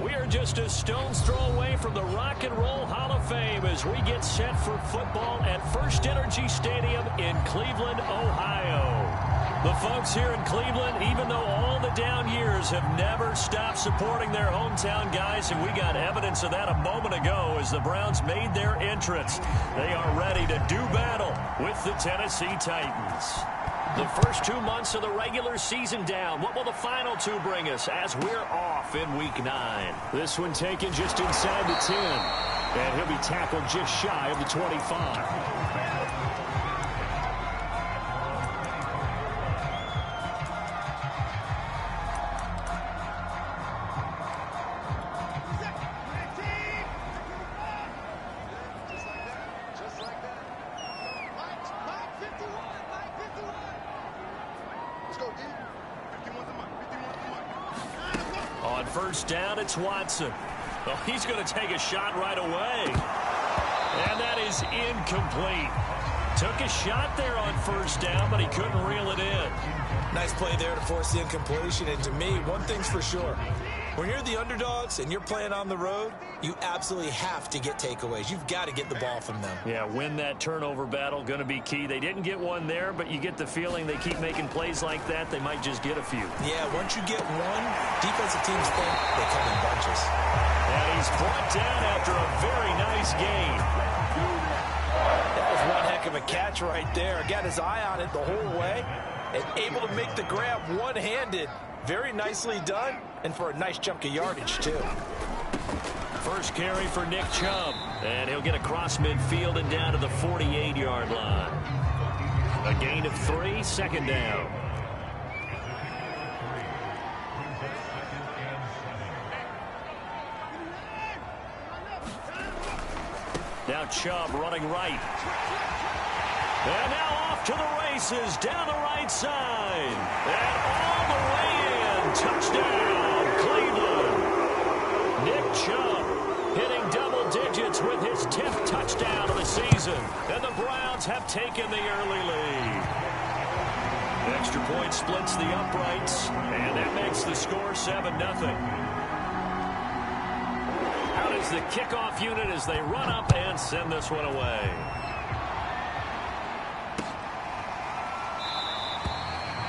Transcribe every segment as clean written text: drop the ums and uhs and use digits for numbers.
We are just a stone's throw away from the Rock and Roll Hall of Fame as we get set for football at First Energy Stadium in Cleveland, Ohio. The folks here in Cleveland, even though all the down years, have never stopped supporting their hometown guys, and we got evidence of that a moment ago as the Browns made their entrance. They are ready to do battle with the Tennessee Titans. The first 2 months of the regular season down. What will the final two bring us as we're off in Week 9? This one taken just inside the 10, and he'll be tackled just shy of the 25. On first down, it's Watson. Well, he's going to take a shot right away. And that is incomplete. Took a shot there on first down, but he couldn't reel it in. Nice play there to force the incompletion. And to me, one thing's for sure. When you're the underdogs and you're playing on the road, you absolutely have to get takeaways. You've got to get the ball from them. Yeah, win that turnover battle, going to be key. They didn't get one there, but you get the feeling they keep making plays like that, they might just get a few. Yeah, once you get one, defensive teams think they come in bunches. And he's brought down after a very nice gain. That was one heck of a catch right there. Got his eye on it the whole way and able to make the grab one-handed. Very nicely done, and for a nice chunk of yardage, too. First carry for Nick Chubb, and he'll get across midfield and down to the 48-yard line. A gain of 3, second down. Now Chubb running right. And now off to the races, down the right side. And all the way in. Touchdown, Cleveland. Nick Chubb hitting double digits with his 10th touchdown of the season. And the Browns have taken the early lead. Extra point splits the uprights, and that makes the score 7-0. Out is the kickoff unit as they run up and send this one away.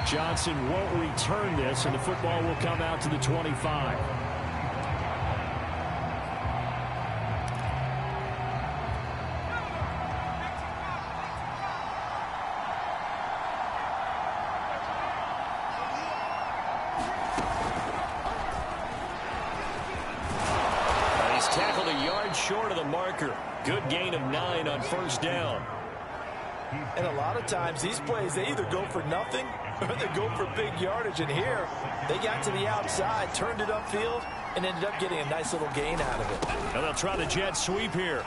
Johnson won't return this, and the football will come out to the 25. He's tackled a yard short of the marker. Good gain of 9 on first down. And a lot of times these plays, they either go for nothing or they go for big yardage. And here, they got to the outside, turned it upfield, and ended up getting a nice little gain out of it. And they'll try the jet sweep here.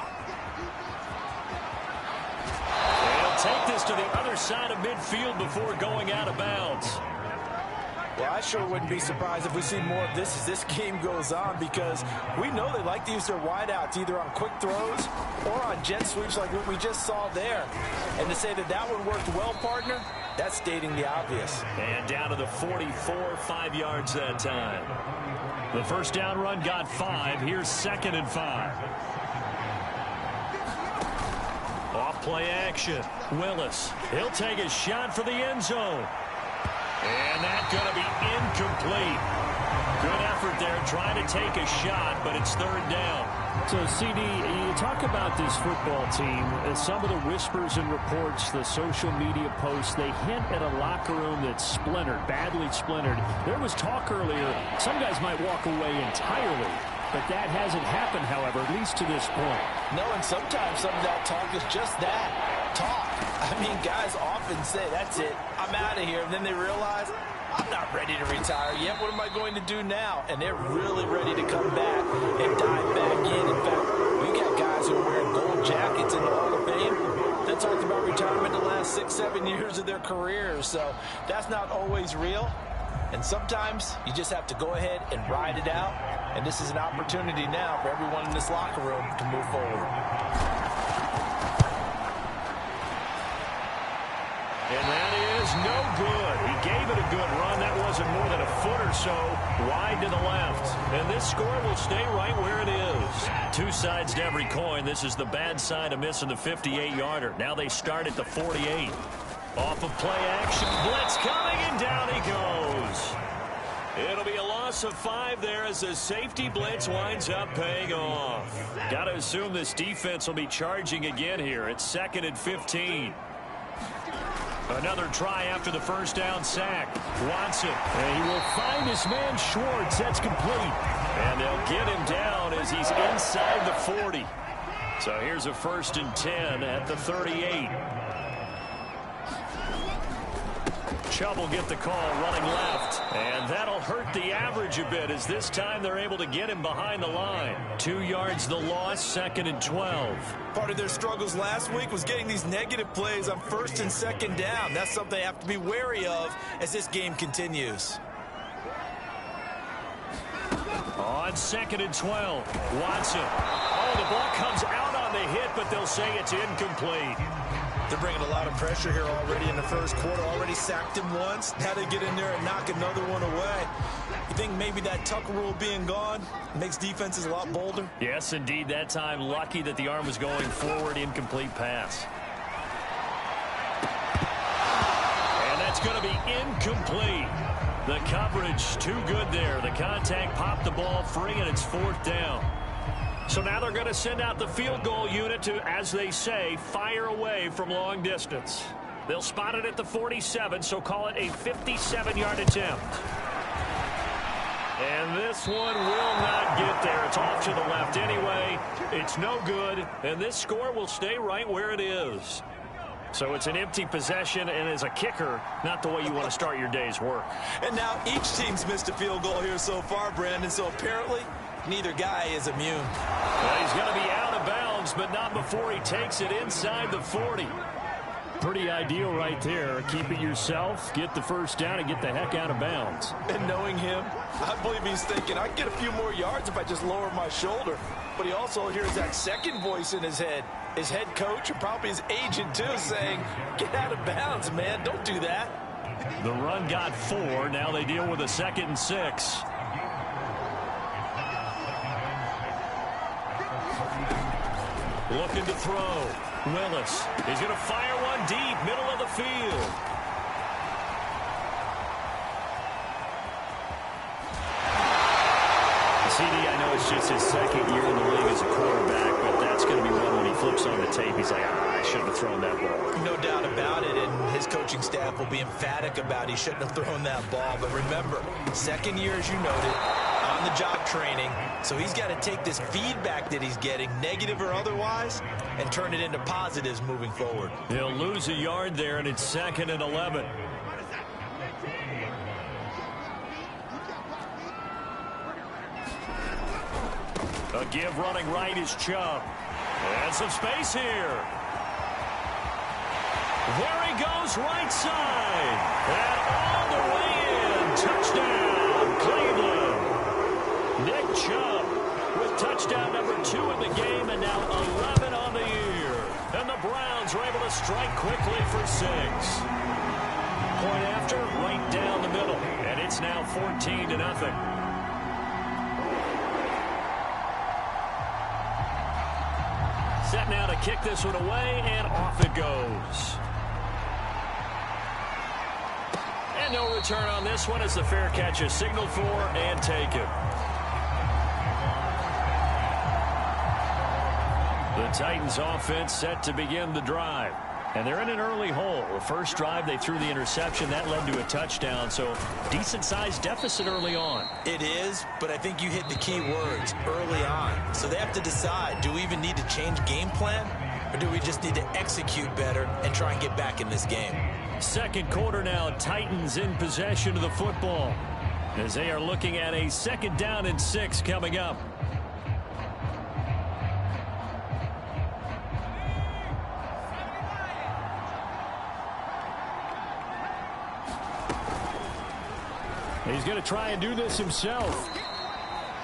They'll take this to the other side of midfield before going out of bounds. Well, I sure wouldn't be surprised if we see more of this as this game goes on, because we know they like to use their wideouts either on quick throws or on jet sweeps like what we just saw there. And to say that that one worked well, partner, that's stating the obvious. And down to the 44, 5 yards that time. The first down run got 5. Here's 2nd and 5. Off play action. Willis. He'll take a shot for the end zone. And that's going to be incomplete. Good effort there trying to take a shot, but it's 3rd down. So, CD, you talk about this football team, some of the whispers and reports, the social media posts, they hint at a locker room that's splintered, badly splintered. There was talk earlier, some guys might walk away entirely, but that hasn't happened, however, at least to this point. No, and sometimes some of that talk is just that, talk. I mean, guys often say, that's it, I'm out of here, and then they realize, I'm not ready to retire yet. What am I going to do now? And they're really ready to come back and dive back in. In fact, we got guys who are wearing gold jackets in the Hall of Fame that talked about retirement the last 6-7 years of their careers. So that's not always real. And sometimes you just have to go ahead and ride it out. And this is an opportunity now for everyone in this locker room to move forward. And that is is no good. He gave it a good run. That wasn't more than a foot or so wide to the left. And this score will stay right where it is. Two sides to every coin. This is the bad side of missing the 58-yarder. Now they start at the 48. Off of play action. Blitz coming, and down he goes. It'll be a loss of 5 there as the safety blitz winds up paying off. Got to assume this defense will be charging again here. It's 2nd and 15. Another try after the first down sack. Watson, and he will find his man Schwartz. That's complete. And they'll get him down as he's inside the 40. So here's a 1st and 10 at the 38. Chubb will get the call running left. And that'll hurt the average a bit as this time they're able to get him behind the line. 2 yards the loss, 2nd and 12. Part of their struggles last week was getting these negative plays on 1st and 2nd down. That's something they have to be wary of as this game continues. On 2nd and 12, Watson. Oh, the ball comes out on the hit, but they'll say it's incomplete. They're bringing a lot of pressure here already in the first quarter. Already sacked him once. Now they get in there and knock another one away. You think maybe that Tucker rule being gone makes defenses a lot bolder? Yes, indeed. That time, lucky that the arm was going forward. Incomplete pass. And that's going to be incomplete. The coverage too good there. The contact popped the ball free, and it's 4th down. So now they're going to send out the field goal unit to, as they say, fire away from long distance. They'll spot it at the 47, so call it a 57-yard attempt. And this one will not get there. It's off to the left anyway. It's no good, and this score will stay right where it is. So it's an empty possession, and as a kicker, not the way you want to start your day's work. And now each team's missed a field goal here so far, Brandon, so apparently neither guy is immune. Well, he's going to be out of bounds, but not before he takes it inside the 40. Pretty ideal right there. Keep it yourself, get the first down, and get the heck out of bounds. And knowing him, I believe he's thinking, I can get a few more yards if I just lower my shoulder. But he also hears that second voice in his head. His head coach, and probably his agent too, saying, get out of bounds, man. Don't do that. The run got 4. Now they deal with a 2nd and 6. Looking to throw. Willis. He's going to fire one deep, middle of the field. CD, I know it's just his 2nd year in the league as a quarterback, but that's going to be one when he flips on the tape. He's like, I shouldn't have thrown that ball. No doubt about it, and his coaching staff will be emphatic about he shouldn't have thrown that ball. But remember, 2nd year, as you noted, on-the-job training. So he's got to take this feedback that he's getting, negative or otherwise, and turn it into positives moving forward. He'll lose a yard there, and it's 2nd and 11. A give running right is Chubb. And some space here. There he goes, right side. And all the way in. Touchdown, Cleveland. Nick Chubb with touchdown number 2 in the game, and now 11 on the year. And the Browns are able to strike quickly for 6. Point after, right down the middle. And it's now 14-0. Set now to kick this one away, and off it goes. And no return on this one as the fair catch is signaled for and taken. The Titans offense set to begin the drive. And they're in an early hole. The first drive, they threw the interception. That led to a touchdown, so decent-sized deficit early on. It is, but I think you hit the key words, early on. So they have to decide, do we even need to change game plan, or do we just need to execute better and try and get back in this game? Second quarter now, Titans in possession of the football as they are looking at a 2nd down and 6 coming up. He's going to try and do this himself.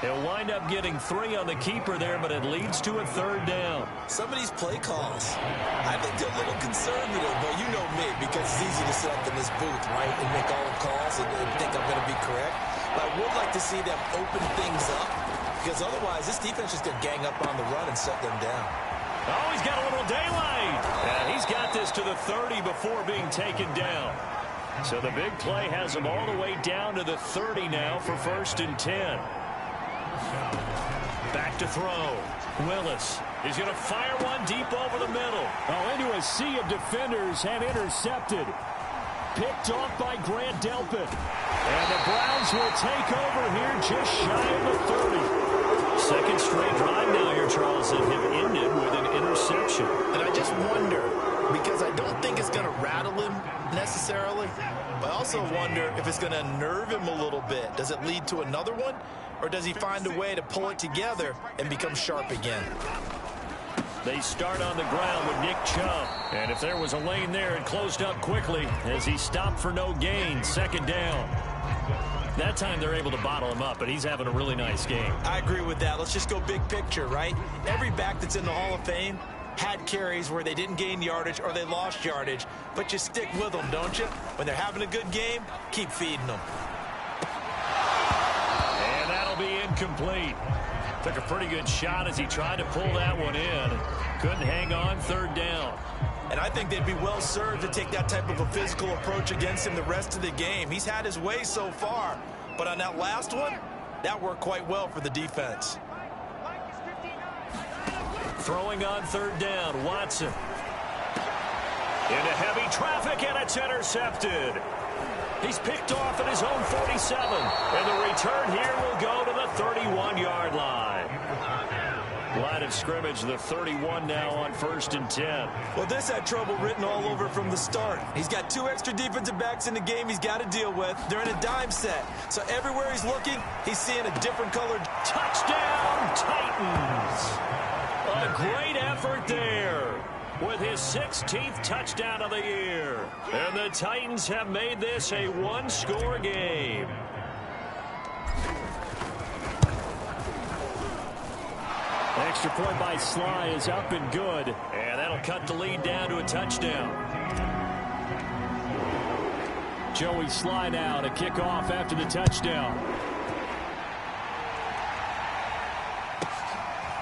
He'll wind up getting 3 on the keeper there, but it leads to a 3rd down. Some of these play calls, I think they're a little conservative, but you know me, because it's easy to sit up in this booth, right, and make all the calls and think I'm going to be correct. But I would like to see them open things up, because otherwise this defense is going to gang up on the run and shut them down. Oh, he's got a little daylight. And he's got this to the 30 before being taken down. So the big play has him all the way down to the 30 now for 1st and 10. Back to throw. Willis. He's going to fire one deep over the middle. Oh, into a sea of defenders and intercepted. Picked off by Grant Delpit. And the Browns will take over here just shy of the 30. Second straight drive now here, Charles, that have ended with an interception. And I just wonder, because I don't think it's going to rattle him necessarily, but I also wonder if it's going to nerve him a little bit. Does it lead to another one? Or does he find a way to pull it together and become sharp again? They start on the ground with Nick Chubb. And if there was a lane there, it closed up quickly as he stopped for no gain. 2nd down. That time they're able to bottle him up, but he's having a really nice game. I agree with that. Let's just go big picture, right? Every back that's in the Hall of Fame had carries where they didn't gain yardage or they lost yardage, but you stick with them, don't you? When they're having a good game, keep feeding them. And that'll be incomplete. Took a pretty good shot as he tried to pull that one in. Couldn't hang on. 3rd down. And I think they'd be well served to take that type of a physical approach against him the rest of the game. He's had his way so far, but on that last one, that worked quite well for the defense. Throwing on 3rd down, Watson. Into heavy traffic, and it's intercepted. He's picked off at his own 47. And the return here will go to the 31-yard line. Line of scrimmage, the 31 now on 1st and 10. Well, this had trouble written all over from the start. He's got 2 extra defensive backs in the game he's got to deal with. They're in a dime set. So everywhere he's looking, he's seeing a different colored. Touchdown, Titans. A great effort there with his 16th touchdown of the year. And the Titans have made this a 1-score game. Extra point by Sly is up and good. And that'll cut the lead down to a touchdown. Joey Sly now to kick off after the touchdown.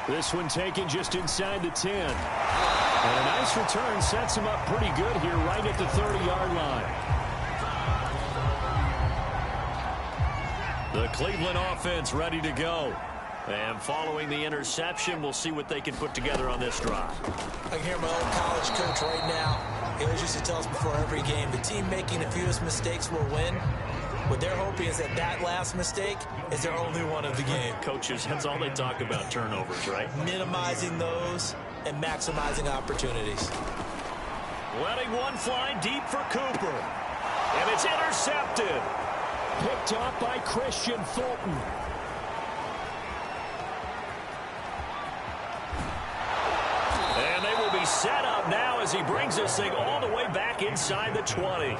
This one taken just inside the 10. And a nice return sets him up pretty good here right at the 30-yard line. The Cleveland offense ready to go. And following the interception, we'll see what they can put together on this drive. I can hear my old college coach right now. He always used to tell us before every game, the team making the fewest mistakes will win. What they're hoping is that last mistake is their only one of the game. Coaches, that's all they talk about, turnovers, right? Minimizing those and maximizing opportunities. Letting one fly deep for Cooper. And it's intercepted. Picked off by Christian Fulton. And they will be set up now as he brings this thing all the way back inside the 20.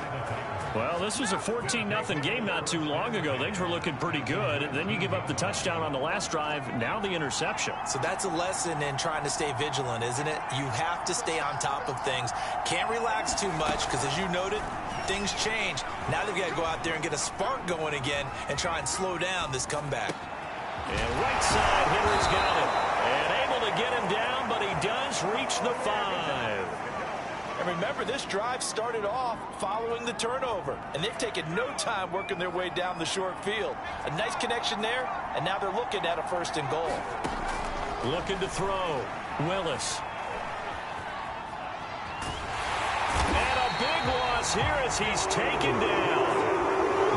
Well, this was a 14-0 game not too long ago. Things were looking pretty good. Then you give up the touchdown on the last drive. Now the interception. So that's a lesson in trying to stay vigilant, isn't it? You have to stay on top of things. Can't relax too much because, as you noted, things change. Now they've got to go out there and get a spark going again and try and slow down this comeback. And right side, Henry's got it. And able to get him down, but he does reach the 5. And remember, this drive started off following the turnover, and they've taken no time working their way down the short field. A nice connection there, and now they're looking at a 1st and goal. Looking to throw. Willis. And a big loss here as he's taken down.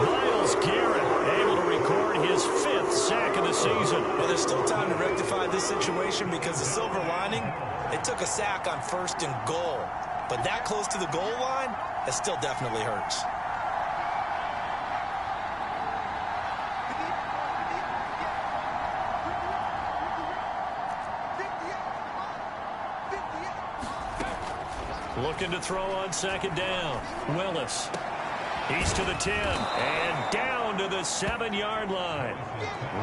Myles Garrett able to record his 5th sack of the season. Well, there's still time to rectify this situation because the silver lining, they took a sack on 1st and goal. But that close to the goal line, that still definitely hurts. Looking to throw on 2nd down. Willis. He's to the 10 and down to the 7-yard line.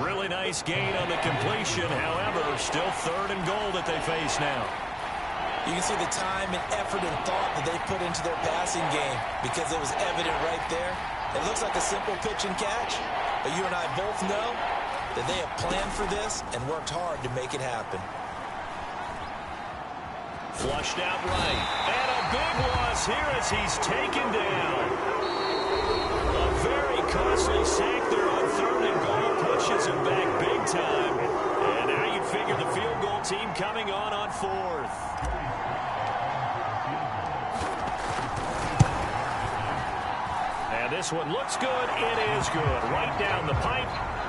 Really nice gain on the completion. However, still 3rd and goal that they face now. You can see the time and effort and thought that they put into their passing game because it was evident right there. It looks like a simple pitch and catch, but you and I both know that they have planned for this and worked hard to make it happen. Flushed out right. And a big loss here as he's taken down. A very costly sack there on 3rd and goal. Pushes him back big time. And now you figure the field goal team coming on 4th. And this one looks good. It is good. Right down the pipe.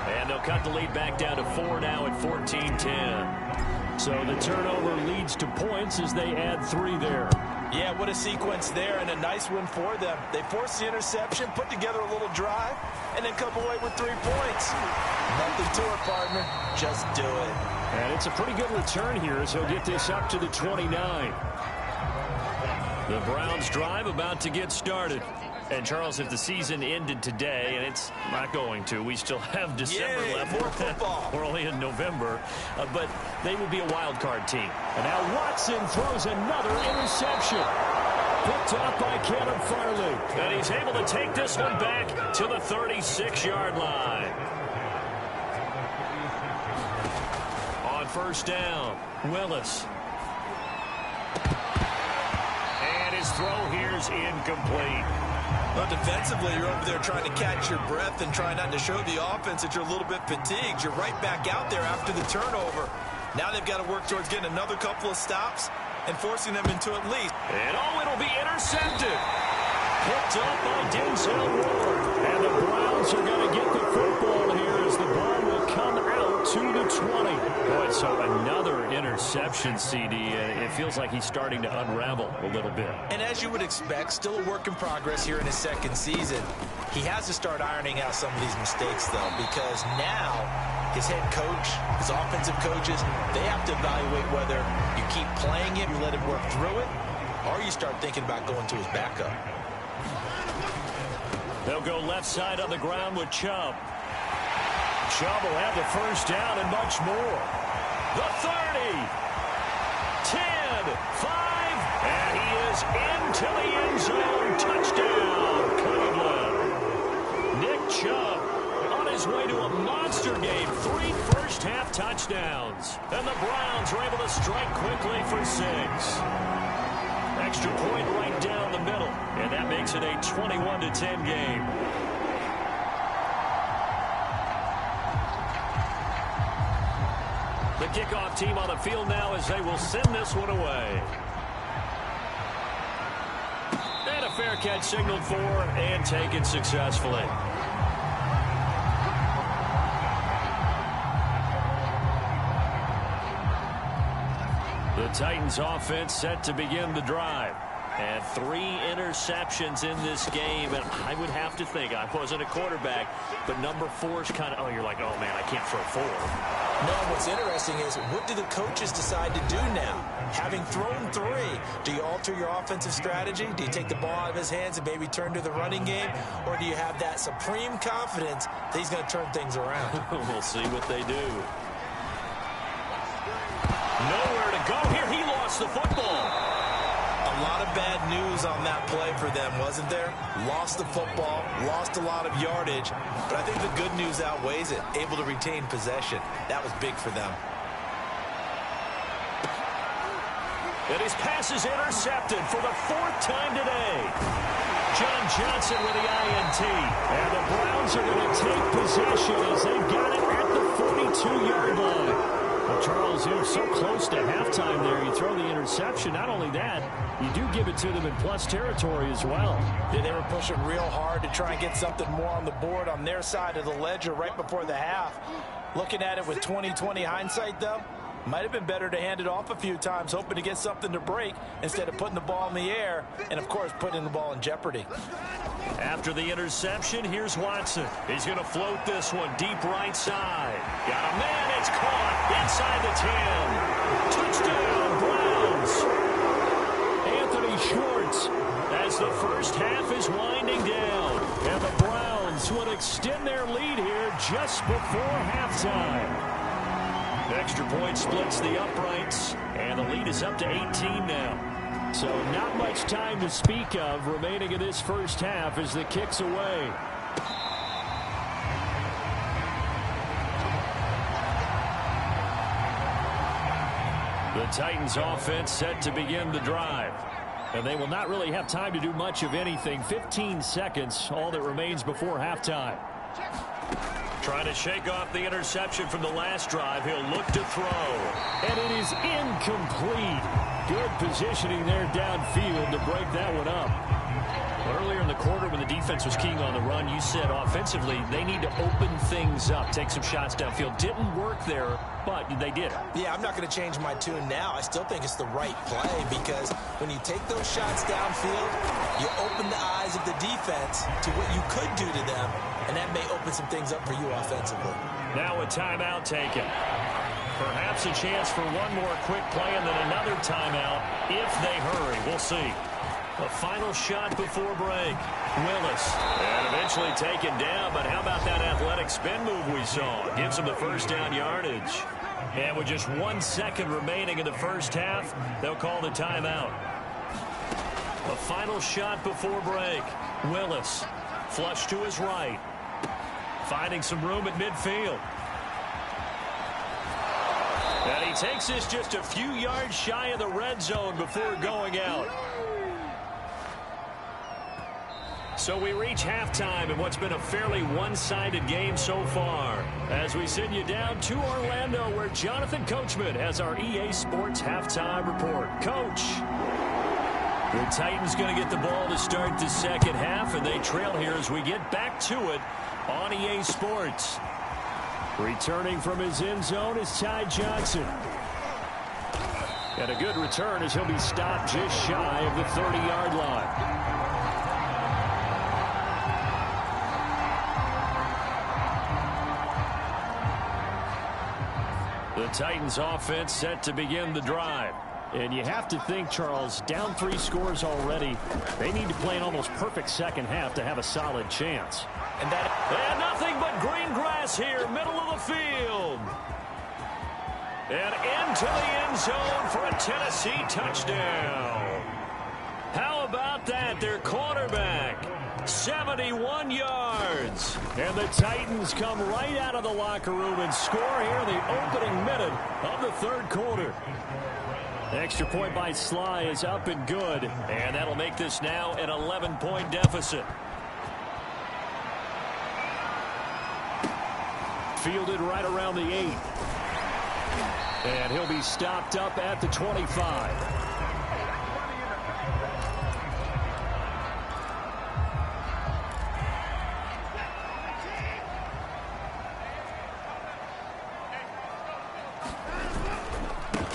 And they'll cut the lead back down to 4 now at 14-10. So the turnover leads to points as they add 3 there. Yeah, what a sequence there, and a nice win for them. They forced the interception, put together a little drive, and then come away with 3 points. Nothing to it, partner. Just do it. And it's a pretty good return here as he'll get this up to the 29. The Browns drive about to get started. And, Charles, if the season ended today, and it's not going to, we still have December left. More football. We're only in November. But they would be a wild card team. And now Watson throws another interception. Picked off by Caleb Farley. And he's able to take this one back to the 36-yard line. On 1st down, Willis. And his throw here's incomplete. Well, defensively, you're over there trying to catch your breath and try not to show the offense that you're a little bit fatigued. You're right back out there after the turnover. Now they've got to work towards getting another couple of stops and forcing them into at least. And it'll be intercepted. Picked up by Denzel Ward. And the Browns are going to get the football here as the ball will come out to the 20. Boy, so another interception, CD. It feels like he's starting to unravel a little bit. And as you would expect, still a work in progress here in his 2nd season. He has to start ironing out some of these mistakes, though, because now his head coach, his offensive coaches, they have to evaluate whether you keep playing him, you let him work through it, or you start thinking about going to his backup. They'll go left side on the ground with Chubb. Chubb will have the 1st down and much more. The 30, 10, 5, and he is into the end zone. Touchdown, Cleveland. Nick Chubb on his way to a monster game. 3 first-half touchdowns. And the Browns are able to strike quickly for 6. Extra point right down the middle, and that makes it a 21-10 game. The kickoff team on the field now as they will send this one away. And a fair catch signaled for and taken successfully. The Titans offense set to begin the drive. And 3 interceptions in this game. And I would have to think, I wasn't a quarterback, but number 4 is kind of, you're like, oh, man, I can't throw 4. No, what's interesting is, what do the coaches decide to do now? Having thrown 3, do you alter your offensive strategy? Do you take the ball out of his hands and maybe turn to the running game? Or do you have that supreme confidence that he's going to turn things around? We'll see what they do. Nowhere to go here. He lost the football. A lot of bad news on that play for them, wasn't there? Lost the football, lost a lot of yardage, but I think the good news outweighs it. Able to retain possession. That was big for them. And his pass is intercepted for the 4th time today. John Johnson with the INT. And the Browns are going to take possession as they've got it at the 42-yard line. Well, Charles, you're so close to halftime there. You throw the interception. Not only that, you do give it to them in plus territory as well. Yeah, they were pushing real hard to try and get something more on the board on their side of the ledger right before the half. Looking at it with 20/20 hindsight, though, might have been better to hand it off a few times, hoping to get something to break instead of putting the ball in the air and, of course, putting the ball in jeopardy. After the interception, here's Watson. He's going to float this one deep right side. Got a man. It's caught inside the 10. Touchdown, Browns. Anthony Schwartz has as the first half is winding down. And the Browns would extend their lead here just before halftime. Extra point splits the uprights, and the lead is up to 18 now. So not much time to speak of remaining in this first half as the kick's away. The Titans offense set to begin the drive. And they will not really have time to do much of anything. 15 seconds, all that remains before halftime. Trying to shake off the interception from the last drive. He'll look to throw. And it is incomplete. Good positioning there downfield to break that one up. Earlier in the quarter when the defense was keying on the run, you said offensively they need to open things up, take some shots downfield. Didn't work there, but they did. Yeah, I'm not going to change my tune now. I still think it's the right play because when you take those shots downfield, you open the eyes of the defense to what you could do to them, and that may open some things up for you offensively. Now a timeout taken. Perhaps a chance for one more quick play and then another timeout if they hurry. We'll see. A final shot before break. Willis. And eventually taken down, but how about that athletic spin move we saw? Gives him the first down yardage. And with just 1 second remaining in the first half, they'll call the timeout. A final shot before break. Willis. Flush to his right. Finding some room at midfield. And he takes this just a few yards shy of the red zone before going out. So we reach halftime in what's been a fairly one-sided game so far. As we send you down to Orlando where Jonathan Coachman has our EA Sports halftime report. Coach. The Titans going to get the ball to start the second half, and they trail here as we get back to it on EA Sports. Returning from his end zone is Ty Johnson. And a good return as he'll be stopped just shy of the 30-yard line. The Titans offense set to begin the drive. And you have to think, Charles, down 3 scores already. They need to play an almost perfect second half to have a solid chance. And nothing but green grass here, middle of the field. And into the end zone for a Tennessee touchdown. How about that? Their quarterback, 71 yards. And the Titans come right out of the locker room and score here in the opening minute of the third quarter. Extra point by Sly is up and good. And that'll make this now an 11-point deficit. Fielded right around the 8. And he'll be stopped up at the 25.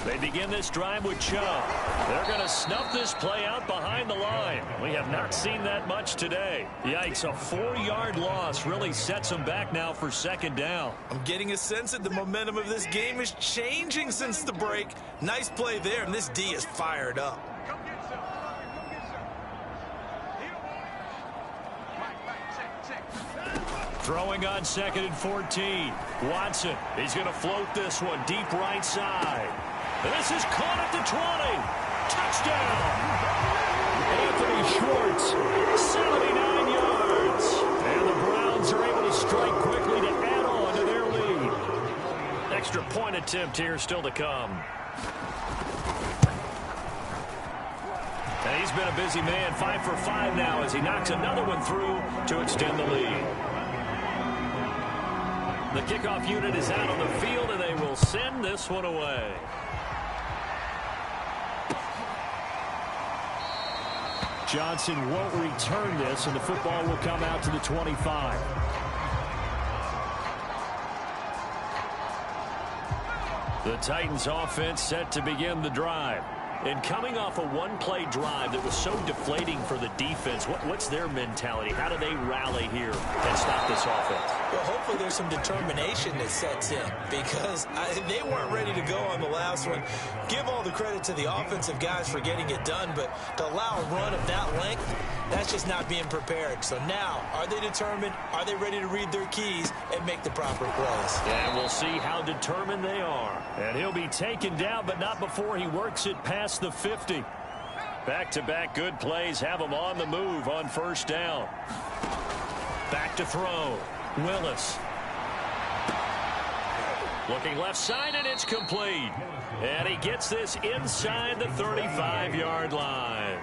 They begin this drive with Chubb. They're going to snuff this play out behind the line. We have not seen that much today. Yikes, a 4-yard loss really sets them back now for second down. I'm getting a sense that the momentum of this game is changing since the break. Nice play there, and this D is fired up. Throwing on 2nd and 14. Watson, he's going to float this one deep right side. This is caught at the 20. Touchdown. Anthony Schwartz, 79 yards. And the Browns are able to strike quickly to add on to their lead. Extra point attempt here still to come. And he's been a busy man, 5 for 5 now as he knocks another one through to extend the lead. The kickoff unit is out on the field, and they will send this one away. Johnson won't return this, and the football will come out to the 25. The Titans offense set to begin the drive. And coming off a one-play drive that was so deflating for the defense, what's their mentality? How do they rally here and stop this offense? Well, hopefully there's some determination that sets in because they weren't ready to go on the last one. Give all the credit to the offensive guys for getting it done, but to allow a run of that length, that's just not being prepared. So now, are they determined? Are they ready to read their keys and make the proper plays? And we'll see how determined they are. And he'll be taken down, but not before he works it past the 50. Back-to-back good plays have him on the move on first down. Back to throw. Willis. Looking left side, and it's complete. And he gets this inside the 35-yard line.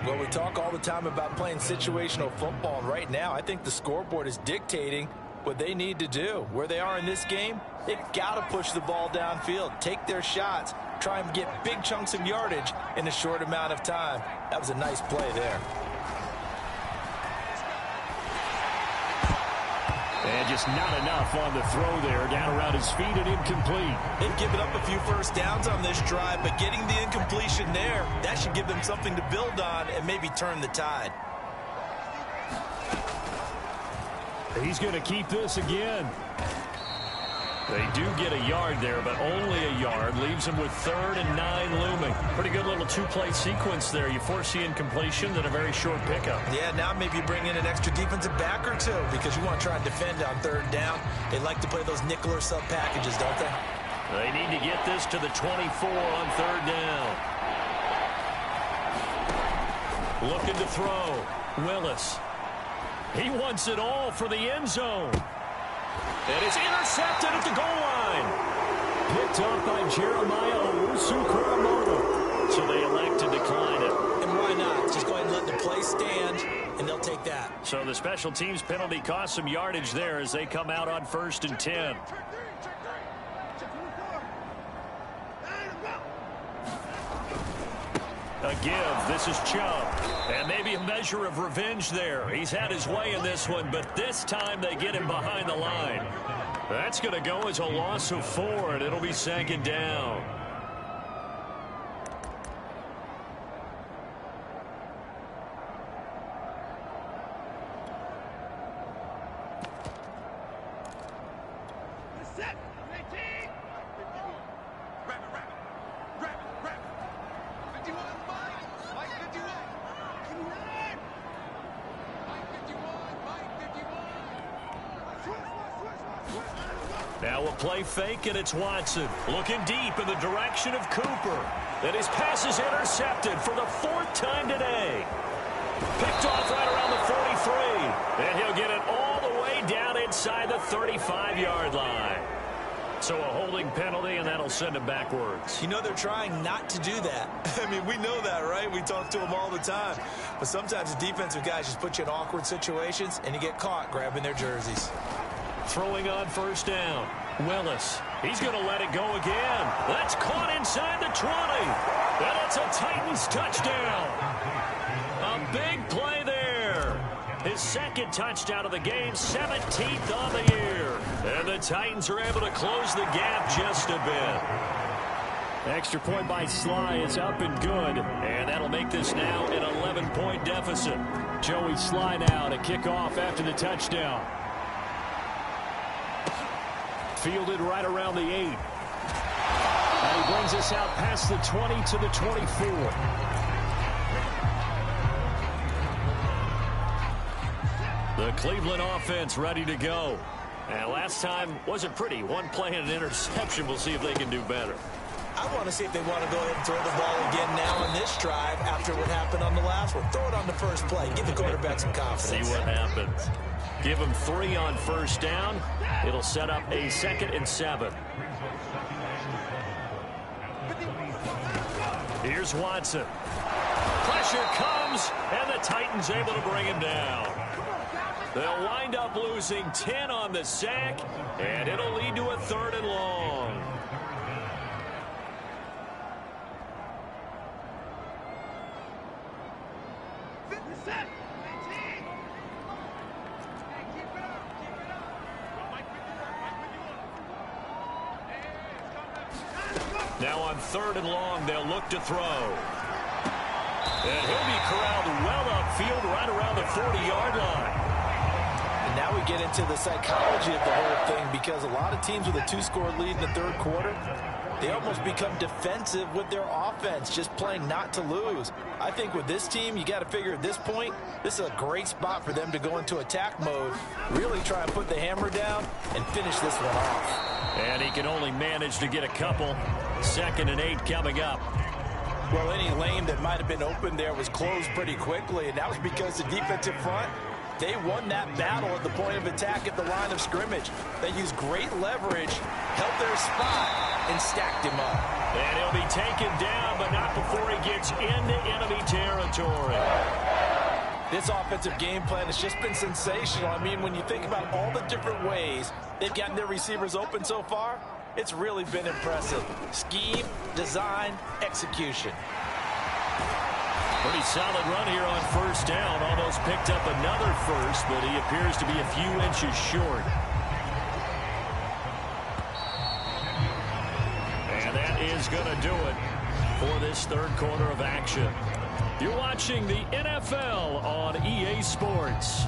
Well, we talk all the time about playing situational football, and right now I think the scoreboard is dictating what they need to do. Where they are in this game, they've got to push the ball downfield, take their shots, try and get big chunks of yardage in a short amount of time. That was a nice play there. And just not enough on the throw there. Down around his feet and incomplete. They've given up a few first downs on this drive, but getting the incompletion there, that should give them something to build on and maybe turn the tide. He's going to keep this again. They do get a yard there, but only a yard. Leaves him with 3rd and 9 looming. Pretty good little two-play sequence there. You force the incompletion, then a very short pickup. Yeah, now maybe you bring in an extra defensive back or two because you want to try and defend on 3rd down. They like to play those nickel or sub packages, don't they? They need to get this to the 24 on 3rd down. Looking to throw. Willis. He wants it all for the end zone. And it's intercepted at the goal line. Picked up by Jeremiah Owusu-Koramoto. So they elect to decline it. And why not? Just go ahead and let the play stand, and they'll take that. So the special teams penalty cost some yardage there as they come out on 1st and 10. A give. This is Chubb. And maybe a measure of revenge there. He's had his way in this one, but this time they get him behind the line. That's going to go as a loss of 4, and it'll be 2nd down. Now a play fake, and it's Watson. Looking deep in the direction of Cooper. And his pass is intercepted for the 4th time today. Picked off right around the 43. And he'll get it all the way down inside the 35-yard line. So a holding penalty, and that'll send him backwards. You know they're trying not to do that. I mean, we know that, right? We talk to them all the time. But sometimes the defensive guys just put you in awkward situations, and you get caught grabbing their jerseys. Throwing on 1st down. Willis. He's going to let it go again. That's caught inside the 20. And it's a Titans touchdown. A big play there. His 2nd touchdown of the game, 17th on the year. And the Titans are able to close the gap just a bit. Extra point by Sly is up and good. And that'll make this now an 11-point deficit. Joey Sly now to kick off after the touchdown. Fielded right around the 8. And he brings us out past the 20 to the 24. The Cleveland offense ready to go. And last time wasn't pretty. One play and an interception. We'll see if they can do better. I want to see if they want to go ahead and throw the ball again now on this drive after what happened on the last one. Throw it on the first play. Give the quarterback some confidence. See what happens. Give him 3 on 1st down. It'll set up a 2nd and 7. Here's Watson. Pressure comes, and the Titans able to bring him down. They'll wind up losing 10 on the sack, and it'll lead to a 3rd and long. Now on 3rd and long, they'll look to throw. And he'll be corralled well upfield right around the 40-yard line. And now we get into the psychology of the whole thing, because a lot of teams with a 2-score lead in the 3rd quarter, they almost become defensive with their offense, just playing not to lose. I think with this team, you got to figure at this point, this is a great spot for them to go into attack mode, really try and put the hammer down and finish this one off. And he can only manage to get a couple. 2nd and 8 coming up. Well, any lane that might have been open there was closed pretty quickly, and that was because the defensive front, they won that battle at the point of attack at the line of scrimmage. They used great leverage, held their spot, and stacked him up. And he'll be taken down, but not before he gets into enemy territory. This offensive game plan has just been sensational. I mean, when you think about all the different ways they've gotten their receivers open so far, it's really been impressive. Scheme, design, execution. Pretty solid run here on 1st down. Almost picked up another first, but he appears to be a few inches short. And that is going to do it for this 3rd quarter of action. You're watching the NFL on EA Sports.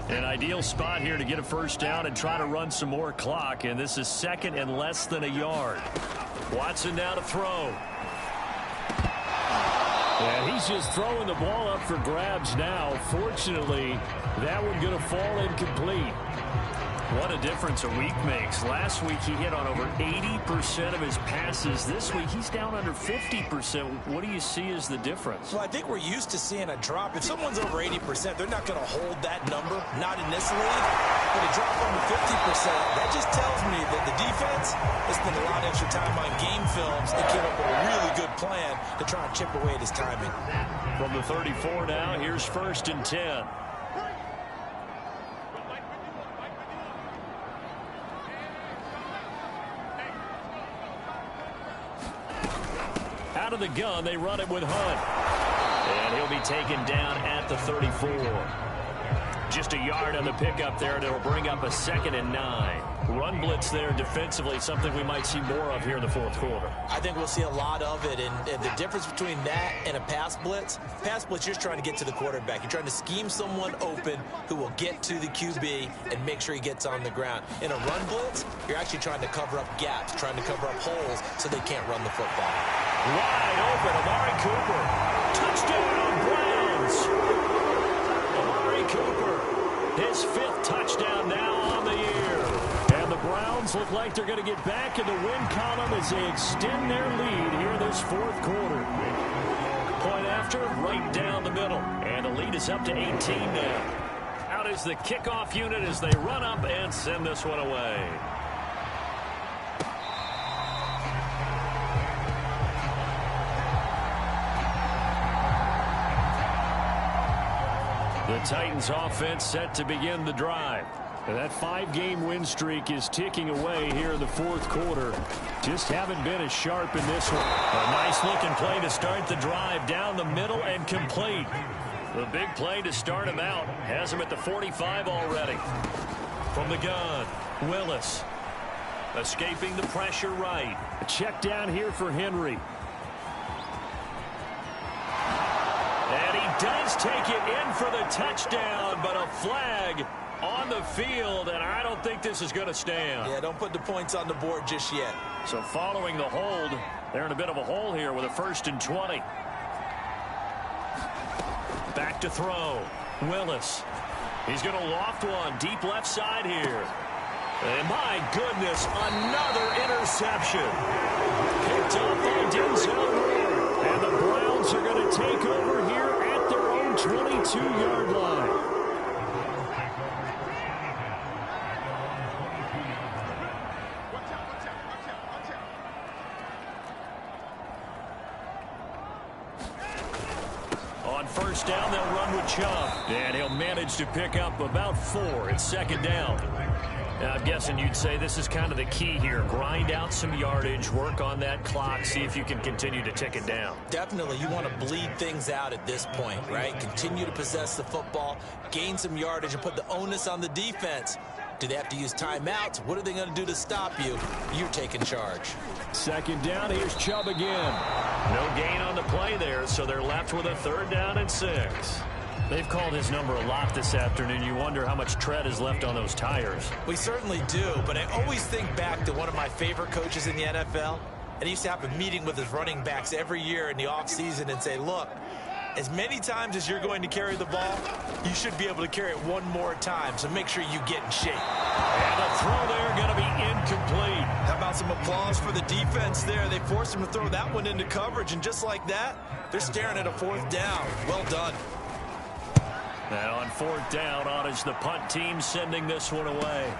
An ideal spot here to get a 1st down and try to run some more clock, and this is 2nd and less than a yard. Watson now to throw. And he's just throwing the ball up for grabs now. Fortunately, that one going to fall incomplete. What a difference a week makes. Last week he hit on over 80% of his passes. This week he's down under 50%. What do you see as the difference? Well, I think we're used to seeing a drop. If someone's over 80%, they're not going to hold that number, not in this league. But a drop under 50%, that just tells me that the defense has spent a lot of extra time on game films and came up with a really good plan to try and chip away at his timing. From the 34 now, here's 1st and 10. Out of the gun, they run it with Hunt. And he'll be taken down at the 34. Just a yard on the pickup there, and it'll bring up a 2nd and 9. Run blitz there defensively, something we might see more of here in the 4th quarter. I think we'll see a lot of it, and the difference between that and a pass blitz, you're just trying to get to the quarterback. You're trying to scheme someone open who will get to the QB and make sure he gets on the ground. In a run blitz, you're actually trying to cover up gaps, trying to cover up holes so they can't run the football. Wide open, Amari Cooper. Touchdown, Browns. Amari Cooper, his 5th touchdown now on the year. And the Browns look like they're going to get back in the win column as they extend their lead here in this 4th quarter. Point after, right down the middle. And the lead is up to 18 now. Out is the kickoff unit as they run up and send this one away. The Titans offense set to begin the drive. And that 5-game win streak is ticking away here in the 4th quarter. Just haven't been as sharp in this one. A nice looking play to start the drive down the middle and complete. The big play to start him out. Has him at the 45 already. From the gun, Willis. Escaping the pressure right. A check down here for Henry. And he does take it in for the touchdown, but a flag on the field, and I don't think this is going to stand. Yeah, don't put the points on the board just yet. So following the hold, they're in a bit of a hole here with a 1st and 20. Back to throw. Willis. He's going to loft one deep left side here. And my goodness, another interception. Picked up by Denzel Ward. And the Browns are going to take over here at their own 22-yard line. On 1st down, they'll run with Chubb. And he'll manage to pick up about 4. It's 2nd down. Now, I'm guessing you'd say this is kind of the key here. Grind out some yardage, work on that clock, see if you can continue to tick it down. Definitely. You want to bleed things out at this point, right? Continue to possess the football, gain some yardage, and put the onus on the defense Do they have to use timeouts? What are they going to do to stop you? You're taking charge. Second down, here's Chubb again. No gain on the play there, so they're left with a 3rd down and 6. They've called his number a lot this afternoon. You wonder how much tread is left on those tires. We certainly do, but I always think back to one of my favorite coaches in the NFL. And he used to have a meeting with his running backs every year in the offseason and say, look, as many times as you're going to carry the ball, you should be able to carry it one more time, so make sure you get in shape. And the throw there going to be incomplete. How about some applause for the defense there? They forced him to throw that one into coverage, and just like that, they're staring at a 4th down. Well done. And on 4th down, Ottage, the punt team sending this one away.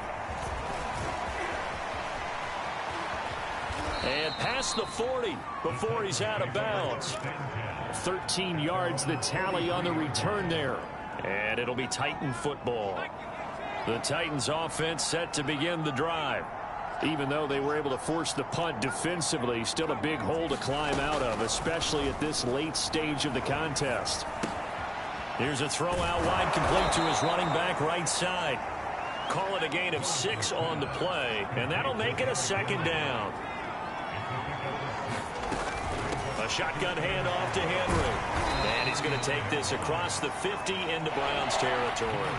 And past the 40 before he's out of bounds. 13 yards the tally on the return there. And it'll be Titan football. The Titans offense set to begin the drive. Even though they were able to force the punt defensively, still a big hole to climb out of, especially at this late stage of the contest. Here's a throw out wide, complete to his running back right side. Call it a gain of 6 on the play, and that'll make it a 2nd down. A shotgun handoff to Henry. And he's going to take this across the 50 into Browns territory.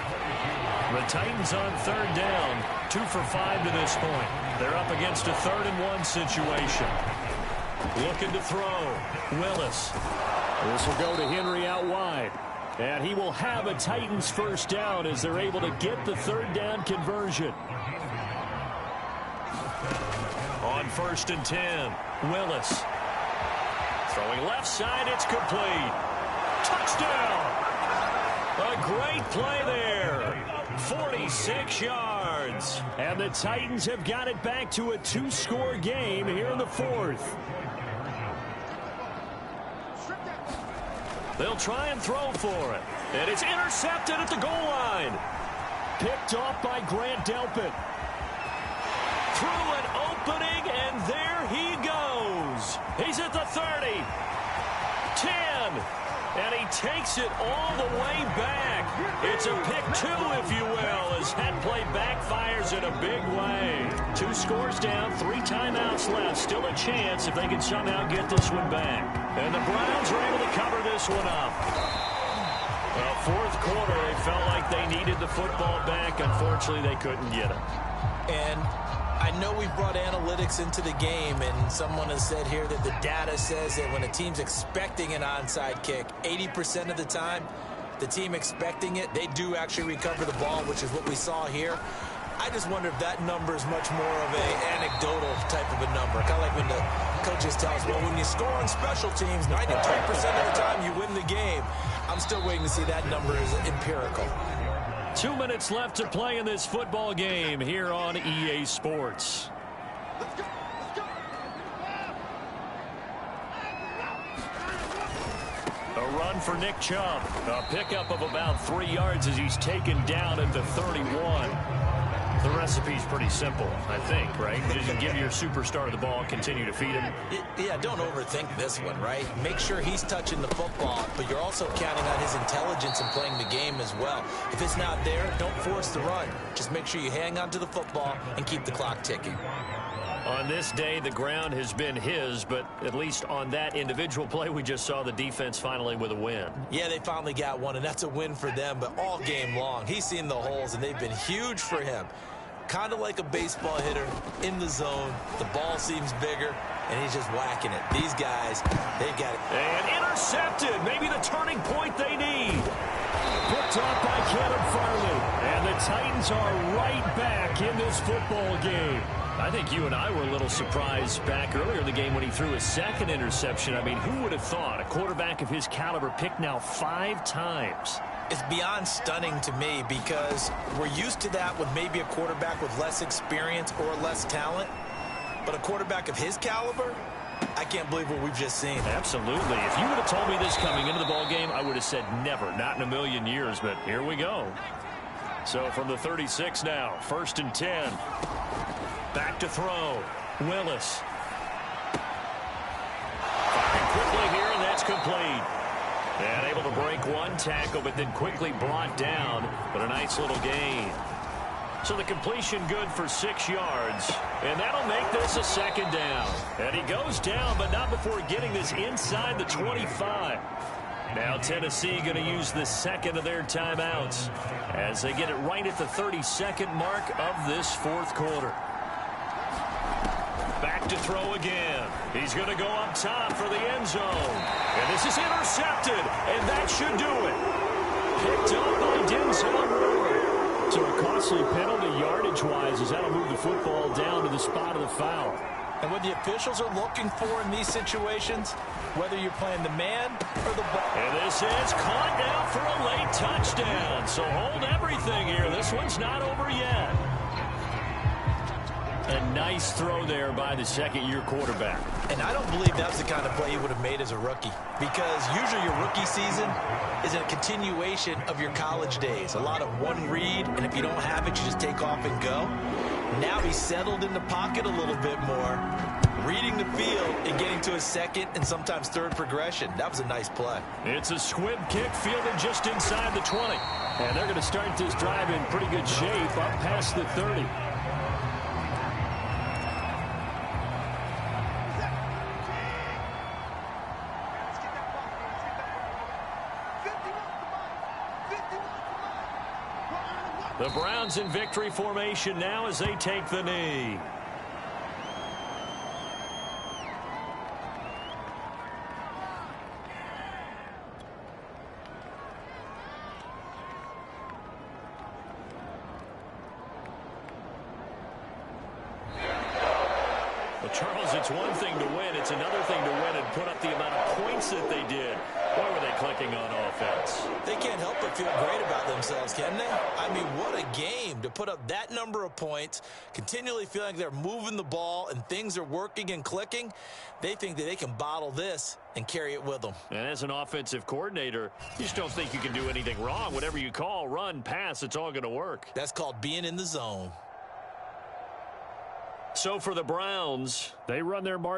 The Titans on 3rd down, 2 for 5 to this point. They're up against a 3rd and 1 situation. Looking to throw. Willis. This will go to Henry out wide. And he will have a Titans 1st down as they're able to get the 3rd down conversion. On 1st and 10, Willis. Throwing left side, it's complete. Touchdown! A great play there. 46 yards. And the Titans have got it back to a 2-score game here in the 4th. They'll try and throw for it. And it's intercepted at the goal line. Picked off by Grant Delpit. Through an opening, and there he goes. He's at the 30. 10. And he takes it all the way back. It's a pick 2, if you will, as that play backfires in a big way. 2 scores down, 3 timeouts left. Still a chance if they can somehow get this one back. And the Browns are able to cover this one up. Well, 4th quarter, they felt like they needed the football back. Unfortunately, they couldn't get it. And I know we brought analytics into the game, and someone has said here that the data says that when a team's expecting an onside kick, 80% of the time, the team expecting it, they do actually recover the ball, which is what we saw here. I just wonder if that number is much more of an anecdotal type of a number. Kind of like when the coaches tell us, well, when you score on special teams, 93% of the time you win the game. I'm still waiting to see that number is empirical. 2 minutes left to play in this football game here on EA Sports. A run for Nick Chubb. A pickup of about 3 yards as he's taken down at the 31. The recipe's pretty simple, I think, right? Just give your superstar the ball, continue to feed him. Yeah, don't overthink this one, right? Make sure he's touching the football, but you're also counting on his intelligence in playing the game as well. If it's not there, don't force the run. Just make sure you hang on to the football and keep the clock ticking. On this day, the ground has been his, but at least on that individual play, we just saw the defense finally with a win. Yeah, they finally got one, and that's a win for them, but all game long, he's seen the holes, and they've been huge for him. Kind of like a baseball hitter in the zone. The ball seems bigger, and he's just whacking it. These guys, they've got it. And intercepted. Maybe the turning point they need. Picked off by Caleb Farley. And the Titans are right back in this football game. I think you and I were a little surprised back earlier in the game when he threw his 2nd interception. I mean, who would have thought a quarterback of his caliber picked now 5 times? It's beyond stunning to me because we're used to that with maybe a quarterback with less experience or less talent. But a quarterback of his caliber, I can't believe what we've just seen. Absolutely. If you would have told me this coming into the ballgame, I would have said never, not in a million years. But here we go. So from the 36 now, 1st and 10. Back to throw. Willis. Firing quickly here, and that's complete. And able to break one tackle, but then quickly brought down. But a nice little gain. So the completion good for 6 yards. And that'll make this a second down. And he goes down, but not before getting this inside the 25. Now Tennessee going to use the second of their timeouts as they get it right at the 32nd mark of this fourth quarter. Back to throw again. He's going to go up top for the end zone. And this is intercepted, and that should do it. Picked up by Denzel Ward. So a costly penalty yardage-wise as that'll move the football down to the spot of the foul. And what the officials are looking for in these situations, whether you're playing the man or the ball. And this is caught now for a late touchdown. So hold everything here. This one's not over yet. A nice throw there by the second-year quarterback. And I don't believe that's the kind of play he would have made as a rookie, because usually your rookie season is a continuation of your college days. A lot of one read, and if you don't have it, you just take off and go. Now he's settled in the pocket a little bit more, reading the field and getting to his second and sometimes third progression. That was a nice play. It's a squib kick fielded just inside the 20. And they're going to start this drive in pretty good shape up past the 30. The Browns in victory formation now as they take the knee. Well, Charles, it's one thing to win. It's another thing to win and put up the amount of points that they did. Boy, were they clicking on offense. They can't help but feel great about themselves, can they? I mean, what a game to put up that number of points, continually feeling like they're moving the ball and things are working and clicking. They think that they can bottle this and carry it with them. And as an offensive coordinator, you just don't think you can do anything wrong. Whatever you call, run, pass, it's all going to work. That's called being in the zone. So for the Browns, they run their mark.